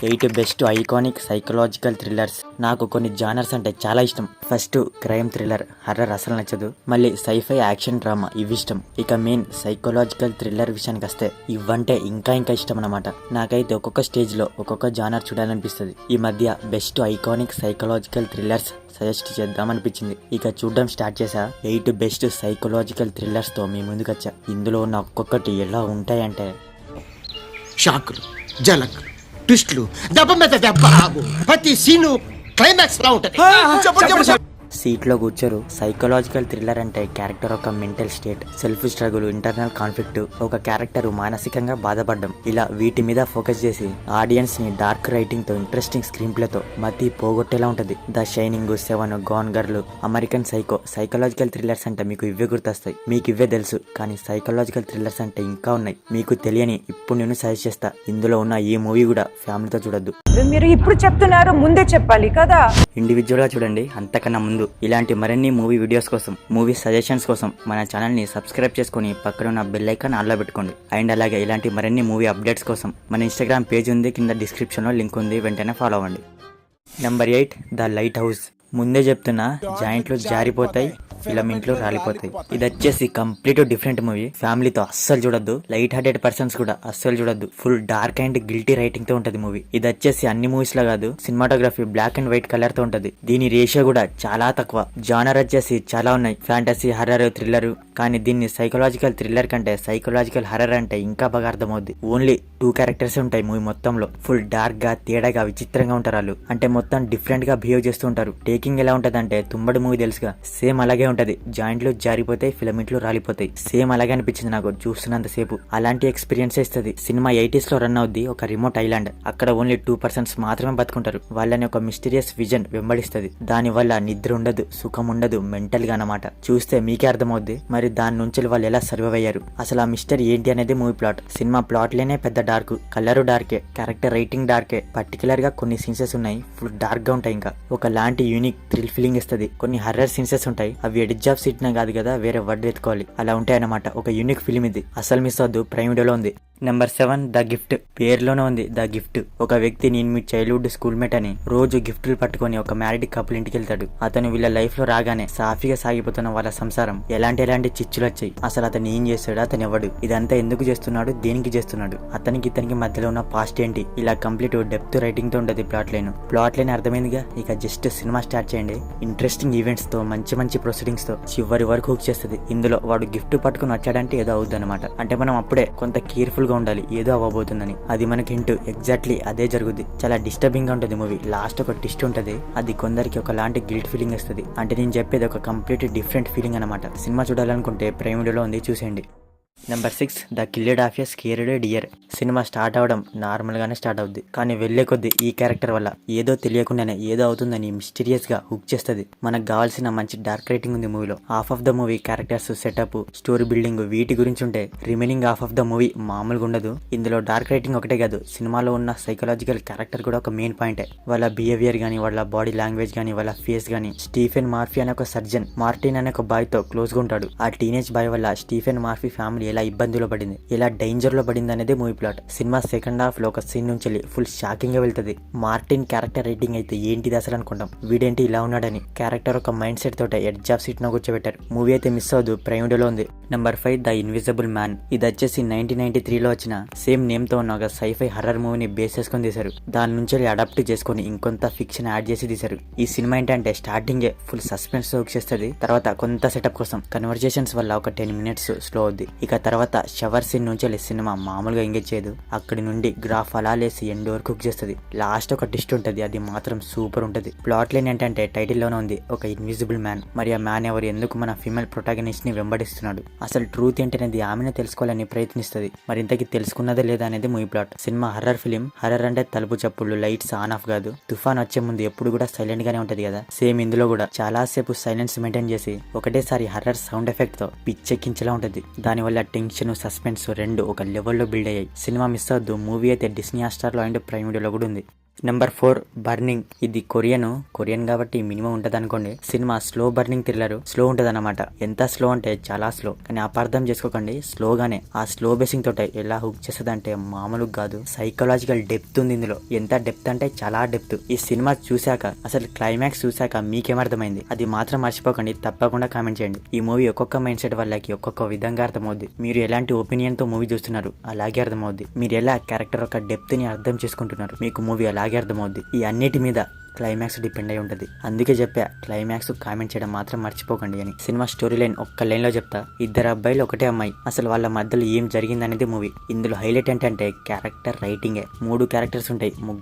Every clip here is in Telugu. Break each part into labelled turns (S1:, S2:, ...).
S1: 8 బెస్ట్ ఐకానిక్ సైకలాజికల్ థ్రిల్లర్స్. నాకు కొన్ని జానర్స్ అంటే చాలా ఇష్టం. ఫస్ట్ క్రైమ్ థ్రిల్లర్, హర్రర్ అసలు నచ్చదు. మళ్ళీ సైఫై యాక్షన్ డ్రామా ఇవి ఇష్టం. ఇక మెయిన్ సైకలాజికల్ థ్రిల్లర్ విషయానికి వస్తే ఇవంటే ఇంకా ఇష్టం అన్నమాట. నాకైతే ఒక్కొక్క స్టేజ్ లో ఒక్కొక్క జానర్ చూడాలనిపిస్తుంది. ఈ మధ్య best iconic psychological thrillers suggest చేద్దామనిపించింది. ఇక చూడడం స్టార్ట్ చేసా. 8 బెస్ట్ సైకలాజికల్ థ్రిల్లర్స్ తో మీ ముందుకు వచ్చా. ఇందులో ఉన్న ఒక్కొక్కటి ఎలా ఉంటాయంటే
S2: షాకులు, జలక్, ట్విస్టులు, దెబ్బ మీద దెబ్బ, ప్రతి సీను క్లైమాక్స్ లా ఉంటది.
S1: సీట్లో కూర్చోరు. సైకలాజికల్ థ్రిల్లర్ అంటే క్యారెక్టర్ ఒక mental state, self struggle, internal conflict, ఒక క్యారెక్టర్ మానసికంగా బాధపడడం, ఇలా వీటి మీద ఫోకస్ చేసి ఆడియన్స్ ని డార్క్ రైటింగ్ తో ఇంట్రెస్టింగ్ స్క్రీన్ ప్లే తో మతి పోగొట్టేలా ఉంటది. The shining, 7, gone girl, American psycho. Psychological thrillers అంటే మీకు ఇవే గుర్తొస్తాయి. మీకు ఇవే తెలుసు, కానీ సైకలాజికల్ థ్రిల్లర్స్ అంటే ఇంకా ఉన్నాయి. మీకు తెలియని ఇప్పుడు నేను సజెస్ట్ చేస్తా. ఇందులో ఉన్న ఈ మూవీ కూడా ఫ్యామిలీతో చూడొద్దు.
S3: మీరు ఇప్పుడు చెప్తున్నారు, ముందే చెప్పాలి కదా.
S1: ఇండివిజువల్ గా చూడండి, అంతకన్నా ముందు. ఇలాంటి మరిన్ని మూవీ వీడియోస్ కోసం, మూవీ సజెషన్స్ కోసం మన ఛానల్ ని సబ్స్క్రైబ్ చేసుకుని పక్కన ఉన్న బెల్ ఐకాన్ ఆన్లో పెట్టుకోండి. అండ్ అలాగే ఇలాంటి మరిన్ని మూవీ అప్డేట్స్ కోసం మన ఇన్స్టాగ్రామ్ పేజ్ ఉంది, కింద డిస్క్రిప్షన్ లో లింక్ ఉంది, వెంటనే ఫాలో అవ్వండి. Number 8 the light house. ముందే చెప్తున్నా, జాయింట్లు జారిపోతాయి, ఫిలమెంట్లు రాలిపోతాయి. ఇది వచ్చేసి కంప్లీట్ డిఫరెంట్ మూవీ. ఫ్యామిలీతో అస్సలు చూడొద్దు. లైట్ హార్టెడ్ పర్సన్స్ కూడా అస్సలు చూడొద్దు. Full dark and guilty writing తో ఉంటది మూవీ. ఇది వచ్చేసి అన్ని మూవీస్ లా కాదు, cinematography black and white colour తో ఉంటది. దీని రేషియో కూడా చాలా తక్కువ. జానర్ వచ్చేసి చాలా ఉన్నాయి, ఫ్యాంటసీ, హర్రర్, థ్రిల్లర్. కానీ దీన్ని సైకలాజికల్ థ్రిల్లర్ కంటే సైకలాజికల్ హర్రర్ అంటే ఇంకా బాగా అర్థమవుద్ది. ఓన్లీ 2 క్యారెక్టర్స్ ఉంటాయి మూవీ మొత్తంలో. ఫుల్ డార్క్ గా, తేడాగా, విచిత్రంగా ఉంటారు వాళ్ళు. అంటే మొత్తం డిఫరెంట్ గా బిహేవ్ చేస్తూ ఉంటారు. టేకింగ్ ఎలా ఉంటది అంటే తుంబడి మూవీ తెలుసుగా, సేమ్ అలాగే ఉంటది. జాయింట్లు జారిపోతాయి, ఫిలమెంట్లు రాలిపోతాయి. సేమ్ అలాగే అనిపించింది నాకు చూస్తున్నంత సేపు. అలాంటి ఎక్స్పీరియన్స్ ఇస్తుంది. సినిమా 80s లో రన్ అవుద్ది. ఒక రిమోట్ ఐలాండ్, అక్కడ ఓన్లీ 2 పర్సన్స్ మాత్రమే బతుకుంటారు. వాళ్ళని ఒక మిస్టీరియస్ విజన్ వెంబడిస్తుంది. దాని వల్ల నిద్ర ఉండదు, సుఖం ఉండదు, మెంటల్ గా అన్నమాట. చూస్తే మీకే అర్థమవుద్ది. మరి దాని నుంచి వాళ్ళు ఎలా సర్వైవ్ అయ్యారు, అసలు ఆ మిస్టరీ ఏంటి అనేది మూవీ ప్లాట్. సినిమా ప్లాట్ లేనే పెద్ద డార్క్, కలర్ డార్కే, క్యారెక్టర్ రైటింగ్ డార్కే. పర్టికులర్ గా కొన్ని సీన్సెస్ ఉన్నాయి ఫుల్ డార్క్ గా ఉంటాయి. ఇంకా ఒక లాంటి యూనిక్ థ్రిల్ ఫీలింగ్ ఇస్తుంది. కొన్ని హర్రర్ సీన్సెస్ ఉంటాయి, అవి ఎడిజ్ ఆఫ్ సీట్ కాదు కదా, వేరే వర్డ్ ఎత్తుకోవాలి, అలా ఉంటాయి అన్నమాట. ఒక యూనిక్ ఫిలిం ఇది, అసలు మిస్ అవద్దు. ప్రైమ్ వీడియోలో ఉంది. Number 7 the gift. పేరులోనే ఉంది ద గిఫ్ట్. ఒక వ్యక్తి, నేను మీ చైల్డ్హుడ్ స్కూల్ మేట్ అని, రోజు గిఫ్ట్లు పట్టుకొని ఒక మ్యారీడ్ కపుల్ ఇంటికి వెళ్తాడు. అతను వీళ్ళ లైఫ్ లో రాగానే సాఫీగా సాగిపోతున్న వాళ్ళ సంసారం ఎలాంటి చిచ్చులు వచ్చాయి. అసలు అతను ఏం చేస్తాడు, అతను ఎవడు, ఇదంతా ఎందుకు చేస్తున్నాడు, దేనికి చేస్తున్నాడు, అతనికి ఇతనికి మధ్యలో ఉన్న పాస్ట్ ఏంటి, ఇలా కంప్లీట్ డెప్త్ రైటింగ్ తో ఉంటది ప్లాట్ లైన్ అర్థమైందిగా. ఇక జస్ట్ సినిమా స్టార్ట్ చేయండి. ఇంట్రెస్టింగ్ ఈవెంట్స్ తో, మంచి ప్రొసీడింగ్స్ తో చివరి వరకు హుక్ చేస్తుంది. ఇందులో వాడు గిఫ్ట్ పట్టుకుని వచ్చాడంటే ఏదో అవుద్ది అనమాట. అంటే మనం అప్పుడే కొంత కేర్ఫుల్ గా ఉండాలి, ఏదో అవ్వబోతుందని. అది మనకి హింట్. ఎగ్జాక్ట్లీ అదే జరుగుద్ది. చాలా డిస్టర్బింగ్ గా ఉంటుంది మూవీ. లాస్ట్ ఒక ట్విస్ట్ ఉంటది, అది కొందరికి ఒకలాంటి గిల్ట్ ఫీలింగ్ ఇస్తుంది. అంటే నేను చెప్పేది ఒక కంప్లీట్ డిఫరెంట్ ఫీలింగ్ అనమాట. సినిమా చూడాలనుకుంటే ప్రైమ్ వీడియోలో ఉంది, చూసేయండి. Number 6 the killed of a scared deer. Cinema start అవడం నార్మల్ గానే స్టార్ట్ అవుద్ది, కానీ వెళ్లే కొద్ది ఈ క్యారెక్టర్ వల్ల ఏదో తెలియకుండానే ఏదో అవుతుందని మిస్టీరియస్ గా హుక్ చేస్తుంది. మనకు కావాల్సిన మంచి డార్క్ రైటింగ్ ఉంది మూవీలో. Half of the movie characters, setup, story building, వీటి గురించి ఉంటే remaining half of the movie మామూలుగా ఉండదు. ఇందులో డార్క్ రైటింగ్ ఒకటే కాదు, సినిమాలో ఉన్న సైకలాజికల్ క్యారెక్టర్ కూడా ఒక మెయిన్ పాయింటే. వాళ్ళ బిహేవియర్ గానీ, వాళ్ళ బాడీ లాంగ్వేజ్ గానీ, వాళ్ళ ఫేస్ గానీ. స్టీఫెన్ మార్ఫీ అనే ఒక సర్జన్, మార్టిన్ అనే ఒక బాయ్ తో క్లోజ్ గా ఉంటాడు. ఆ టీనేజ్ బాయ్ వల్ల స్టీఫెన్ మార్ఫీ ఫ్యామిలీ ఎలా ఇబ్బందిలో పడింది, ఎలా డేంజర్ లో పడింది అనేది movie plot. Cinema second half లో ఒక సీన్ నుంచి ఫుల్ షాకింగ్ గా వెళ్తుంది. మార్టిన్ క్యారెక్టర్ రైటింగ్ అయితే ఏంటిది అసలు అనుకుంటాం, వీడేంటి ఇలా ఉన్నాడని. క్యారెక్టర్ ఒక మైండ్ సెట్ తోట ఎడ్జ్ ఆఫ్ సీట్ ను కూర్చోబెట్టారు. మూవీ అయితే మిస్ అవ్వదు, ప్రైమ్ వీడియోలో ఉంది. Number 5 the invisible man. ఇది వచ్చేసి 1993 లో వచ్చిన సేమ్ నేమ్ తో ఉన్న ఒక సైఫై హర్రర్ మూవీని బేస్ చేసుకుని తీశారు. దాని నుంచి అడాప్ట్ చేసుకుని ఇంకొంత ఫిక్షన్ యాడ్ చేసి తీశారు. ఈ సినిమా ఏంటంటే స్టార్టింగ్ ఫుల్ సస్పెన్స్ తో చేస్తుంది. తర్వాత కొంత సెటప్ కోసం కన్వర్జేషన్స్ వల్ల ఒక 10 minutes స్లో అవుద్ది. ఇక తర్వాత షవర్ సీన్ నుంచి సినిమా మామూలుగా ఎంగేజ్ చేయదు. అక్కడి నుండి గ్రాఫ్ అలా లేసి ఎండ్ వరకు కుక్ చేస్తుంది. లాస్ట్ ఒక ట్విస్ట్ ఉంటది, అది మాత్రం సూపర్ ఉంటది. ప్లాట్ లైన్ ఏంటంటే టైటిల్ లోనే ఉంది, ఒక ఇన్విజిబుల్ మ్యాన్. మరి ఆ మ్యాన్ ఎవరు, ఎందుకు మన ఫీమేల్ ప్రొటాగనిస్ట్ ని వెంబడిస్తున్నాడు, అసలు ట్రూత్ ఏంటనేది ఆమెను తెలుసుకోవాలని ప్రయత్నిస్తుంది. మరి ఇంతకీ తెలుసుకున్నదే లేదా అనేది movie plot. Cinema horror film. Horror అంటే తలుపు చప్పుళ్ళు, లైట్స్ ఆన్ ఆఫ్ కాదు. తుఫాన్ వచ్చే ముందు ఎప్పుడు కూడా సైలెంట్ గానే ఉంటది కదా, సేమ్ ఇందులో కూడా చాలా సేపు సైలెన్స్ మెయింటైన్ చేసి ఒకటేసారి హర్రర్ సౌండ్ ఎఫెక్ట్ తో పిచ్చెక్కించేలా ఉంటది. దానివల్ల టెన్షన్, సస్పెన్స్ రెండు ఒక లెవెల్లో బిల్డ్ అయ్యాయి. సినిమా మిస్ అవద్దు. మూవీ అయితే డిస్నీ హాట్‌స్టార్ లో అండ్ ప్రైమ్ వీడియోలో కూడా ఉంది. Number 4 burning. ఇది కొరియన్ కాబట్టి మినిమం ఉంటది అనుకోండి. Cinema slow burning thriller. Slow ఉంటది అన్నమాట. ఎంత స్లో అంటే చాలా స్లో. కానీ అపార్థం చేసుకోకండి, స్లోగానే. ఆ స్లో బేసింగ్ తోటే ఎలా హుక్ చేస్తుంది అంటే మామూలుగా కాదు. సైకలాజికల్ డెప్త్ ఉంది ఇందులో. ఎంత డెప్త్ అంటే చాలా డెప్త్. ఈ సినిమా చూశాక, అసలు క్లైమాక్స్ చూశాక మీకేమర్థమైంది అది మాత్రం మర్చిపోకండి. తప్పకుండా కామెంట్ చేయండి. ఈ మూవీ ఒక్కొక్క మైండ్ సెట్ వాళ్ళకి ఒక్కొక్క విధంగా అర్థమవుద్ది. మీరు ఎలాంటి ఒపీనియన్ తో మూవీ చూస్తున్నారు అలాగే అర్థమవుద్ది. మీరు ఎలా క్యారెక్టర్ యొక్క డెప్త్ ని అర్థం చేసుకుంటున్నారు మీకు మూవీ అలాగే అర్థమవుద్ది. ఈ అన్నిటి మీద క్లైమాక్స్ డిపెండ్ అయి ఉంటుంది. అందుకే చెప్పా క్లైమాక్స్ కామెంట్ చేయడం మాత్రం మర్చిపోకండి అని. సినిమా స్టోరీ లైన్ ఒక్క లైన్ లో చెప్తా. 2 అబ్బాయిలు ఒకటే అమ్మాయి. అసలు వాళ్ళ మధ్యలో ఏం జరిగిందనేది మూవీ. ఇందులో హైలైట్ ఏంటంటే క్యారెక్టర్ రైటింగే. 3 క్యారెక్టర్స్ ఉంటాయి,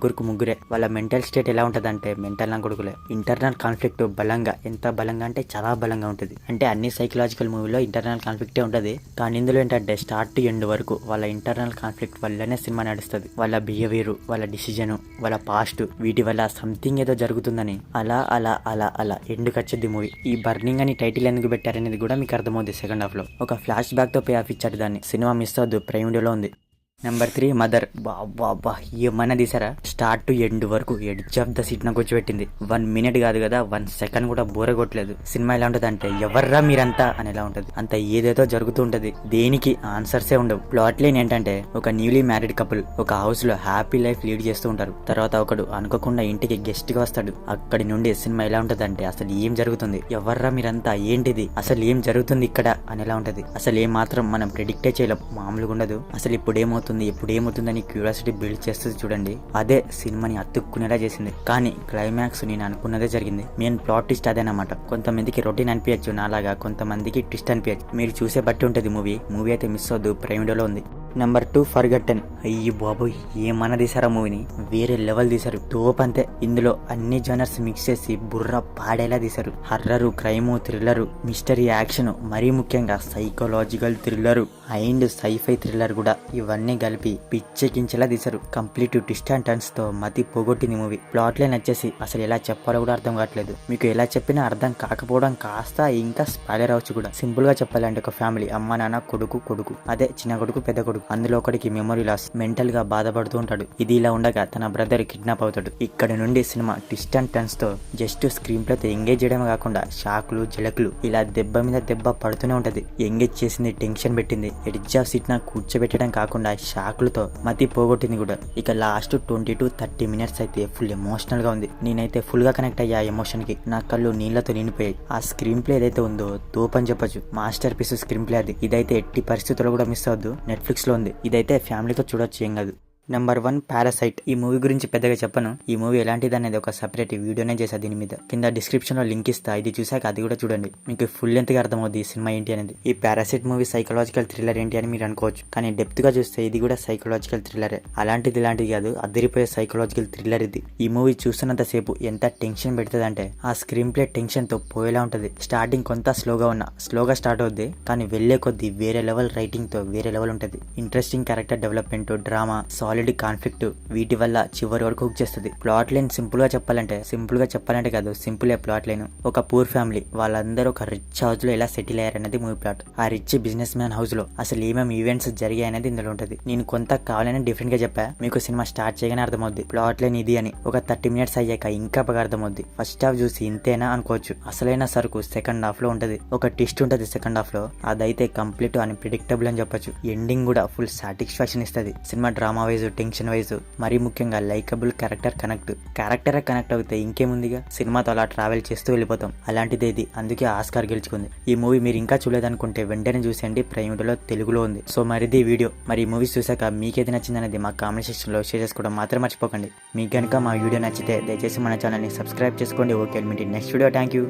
S1: ముగ్గురే. వాళ్ళ మెంటల్ స్టేట్ ఎలా ఉంటది అంటే మెంటల్ నా కొడుకులే. ఇంటర్నల్ కాన్ఫ్లిక్ట్ బలంగా, ఎంత బలంగా అంటే చాలా బలంగా ఉంటుంది. అంటే అన్ని సైకలాజికల్ మూవీలో ఇంటర్నల్ కాన్ఫ్లిక్టే ఉంటది. కానీ ఇందులో ఏంటంటే స్టార్ట్ టు ఎండ్ వరకు వాళ్ళ ఇంటర్నల్ కాన్ఫ్లిక్ట్ వల్లనే సినిమా నడుస్తుంది. వాళ్ళ బిహేవియర్, వాళ్ళ డిసిజన్, వాళ్ళ పాస్ట్, వీటి వల్ల సంథింగ్ ఏదో జరుగుతుందని అలా ఎండుకు వచ్చేది మూవీ. ఈ బర్నింగ్ అని టైటిల్ ఎందుకు పెట్టారనేది కూడా మీకు అర్థమవుతుంది. సెకండ్ హాఫ్ లో ఒక ఫ్లాష్ బ్యాక్ తో పే ఆఫ్ ఇచ్చాడు దాన్ని. సినిమా మిస్ అవద్దు, ప్రైమ్ వీడియోలో ఉంది. Number 3 mother. బాబా ఏమన్నా తీసారా? స్టార్ట్ టు ఎండ్ వరకు ఎడ్జ్ ఆఫ్ ద సీట్ నాకు కూర్చోబెట్టింది. 1 మినిట్ కాదు కదా, 1 సెకండ్ కూడా బోర కొట్టలేదు. సినిమా ఎలా ఉంటది అంటే ఎవర్రా మీరంతా అని ఎలా ఉంటది. అంత ఏదేదో జరుగుతూ ఉంటది, దేనికి ఆన్సర్సే ఉండవు. ప్లాట్ లైన్ ఏంటంటే ఒక న్యూలీ మ్యారీడ్ కపుల్ ఒక హౌస్ లో హ్యాపీ లైఫ్ లీడ్ చేస్తూ ఉంటారు. తర్వాత ఒకడు అనుకోకుండా ఇంటికి గెస్ట్ గా వస్తాడు. అక్కడి నుండి సినిమా ఎలా ఉంటది అంటే అసలు ఏం జరుగుతుంది, ఎవర్రా మీరంతా, ఏంటిది, అసలు ఏం జరుగుతుంది ఇక్కడ అని ఎలా ఉంటది. అసలు ఏం మాత్రం మనం ప్రెడిక్టే చేయలేం, మామూలుగా ఉండదు. అసలు ఇప్పుడు ఏమవుతుందని క్యూరియాసిటీ బిల్డ్ చేస్తుంది చూడండి. అదే సినిమాని అతుక్కునేలా చేసింది. కానీ క్లైమాక్స్ నేను అనుకున్నదే జరిగింది. మెయిన్ ప్లాట్ ట్విస్ట్ అదేనమాట. కొంతమందికి రొటీన్ అనిపించచ్చు, నాలాగా కొంతమందికి ట్విస్ట్ అనిపించచ్చు. మీరు చూసే బట్టి ఉంటది మూవీ. అయితే మిస్ అవద్దు, ప్రైమ్ వీడియోలో ఉంది. నెంబర్ 2 ఫర్గట్టెన్. అయ్యి బాబోయ్ ఏమన్నా తీసారా మూవీని, వేరే లెవెల్ తీశారు. తోపు అంతే. ఇందులో అన్ని జనర్స్ మిక్స్ చేసి బుర్ర పాడేలా తీశారు. Horror, crime, thriller, mystery, action, మరీ ముఖ్యంగా psychological thriller and sci-fi thriller కూడా, ఇవన్నీ కలిపి పిచ్చెకించేలా తీశారు. కంప్లీట్ ట్విస్ట్ అండ్ టర్న్స్ తో మతి పోగొట్టింది మూవీ. ప్లాట్ లైన్ వచ్చేసి అసలు ఎలా చెప్పాలో కూడా అర్థం కావట్లేదు. మీకు ఎలా చెప్పినా అర్థం కాకపోవడం కాస్త ఇంకా స్పాయిలర్ అవచ్చు కూడా. సింపుల్ గా చెప్పాలంటే ఒక ఫ్యామిలీ, అమ్మ నాన్న, కొడుకు, అదే చిన్న కొడుకు పెద్ద కొడుకు. అందులో ఒకడికి మెమరీ లాస్, మెంటల్ గా బాధపడుతూ ఉంటాడు. ఇది ఇలా ఉండగా తన బ్రదర్ కిడ్నాప్ అవుతాడు. ఇక్కడ నుండి సినిమా ట్విస్ట్ అండ్ టర్న్స్ తో జస్ట్ స్క్రీన్ ప్లే తో ఎంగేజ్ చేయడమే కాకుండా షాకులు, జలకులు ఇలా దెబ్బ మీద దెబ్బ పడుతూనే ఉంటది. ఎంగేజ్ చేసింది, టెన్షన్ పెట్టింది, ఎడ్జ్ ఆఫ్ సీట్ నా కూర్చోబెట్టడం కాకుండా షాకులతో మతి పోగొట్టింది కూడా. ఇక లాస్ట్ 20 to 30 మినిట్స్ అయితే ఫుల్ ఎమోషనల్ గా ఉంది. నేనైతే ఫుల్ గా కనెక్ట్ అయ్యా ఎమోషన్ కి. నా కళ్ళు నీళ్లతో నిండిపోయాయి. ఆ స్క్రీన్ ప్లే ఏదైతే ఉందో తోపని చెప్పొచ్చు. మాస్టర్ పీస్ స్క్రీన్ ప్లే అది. ఇదైతే ఎట్టి పరిస్థితుల్లో కూడా మిస్ అవద్దు, నెట్ఫ్లిక్స్ లో ఉంది. ఇదైతే ఫ్యామిలీతో చూడొచ్చు, ఏం కాదు. Number 1 parasite. ఈ మూవీ గురించి పెద్దగా చెప్పను. ఈ మూవీ ఎలాంటిది అనేది ఒక సెపరేట్ వీడియోనే చేశా దీని మీద. కింద డిస్క్రిప్షన్ లో లింక్ ఇస్తా. ఇది చూసాక అది కూడా చూడండి, మీకు ఫుల్ లెంత్ గా అర్థమవుతుంది ఈ సినిమా ఏంటి అనేది. ఈ పారాసైట్ మూవీ సైకలాజికల్ థ్రిల్లర్ ఏంటి అని మీరు అనుకోవచ్చు, కానీ డెప్త్ గా చూస్తే ఇది కూడా సైకలాజికల్ థ్రిల్లరే. ఇలాంటిది కాదు, అదిరిపోయే సైకలాజికల్ థ్రిల్లర్ ఇది. ఈ మూవీ చూస్తున్నంత సేపు ఎంత టెన్షన్ పెడుతుంది అంటే ఆ స్క్రీన్ ప్లే టెన్షన్ తో పోయేలా ఉంటది. స్టార్టింగ్ కొంత స్లోగా స్టార్ట్ అవుద్ది, కానీ వెళ్లే కొద్దీ వేరే లెవెల్ రైటింగ్ తో వేరే లెవెల్ ఉంటది. Interesting character development, drama, solid conflict, వీటి వల్ల చివరి వరకు హుక్ చేస్తుంది. ప్లాట్ లైన్ సింపుల్ గా చెప్పాలంటే కాదు, సింపులే ప్లాట్ లైన్. ఒక పూర్ ఫ్యామిలీ, వాళ్ళందరూ ఒక రిచ్ హౌస్ లో ఎలా సెటిల్ అయ్యారనేది మూవీ ప్లాట్. ఆ రిచ్ బిజినెస్ మ్యాన్ హౌస్ లో అసలు ఏమేమి ఈవెంట్స్ జరిగాయి అనేది ఇందులో ఉంటది. నేను కొంత కావాలని డిఫరెంట్ గా చెప్పా, మీకు సినిమా స్టార్ట్ చేయగానే అర్థమవుద్ది ప్లాట్ లైన్ ఇది అని. ఒక 30 మినిట్స్ అయ్యాక ఇంకా బాగా అర్థమవుద్ది. ఫస్ట్ హాఫ్ చూసి ఇంతేనా అనుకోవచ్చు, అసలైన సరుకు సెకండ్ హాఫ్ లో ఉంటది. ఒక ట్విస్ట్ ఉంటది సెకండ్ హాఫ్ లో, అదైతే కంప్లీట్ అన్ప్రెడిక్టబుల్ అని చెప్పొచ్చు. ఎండింగ్ కూడా ఫుల్ సాటిస్ఫాక్షన్ ఇస్తుంది. Cinema drama wise, tension wise, మరీ ముఖ్యంగా లైకబుల్ క్యారెక్టర్ కనెక్ట్ అవుతే ఇంకేముందిగా. సినిమాతో అలా ట్రావెల్ చేస్తూ వెళ్ళిపోతాం. అలాంటిదే ఇది, అందుకే ఆస్కార్ గెలుచుకుంది. ఈ మూవీ మీరు ఇంకా చూడలేదనుకుంటే వెంటనే చూసేయండి, ప్రైమ్ వీడియోలో తెలుగులో ఉంది. సో మరిది వీడియో. మరి ఈ మూవీస్ చూసాక మీకేది నచ్చిందనేది మా కామెంట్ సెక్షన్ లో షేర్ చేసుకోవడం మాత్రం మర్చిపోకండి. మీకు కనుక మా వీడియో నచ్చితే దయచేసి మన ఛానల్ ని సబ్స్క్రైబ్ చేసుకోండి. Okay, next video. Thank you.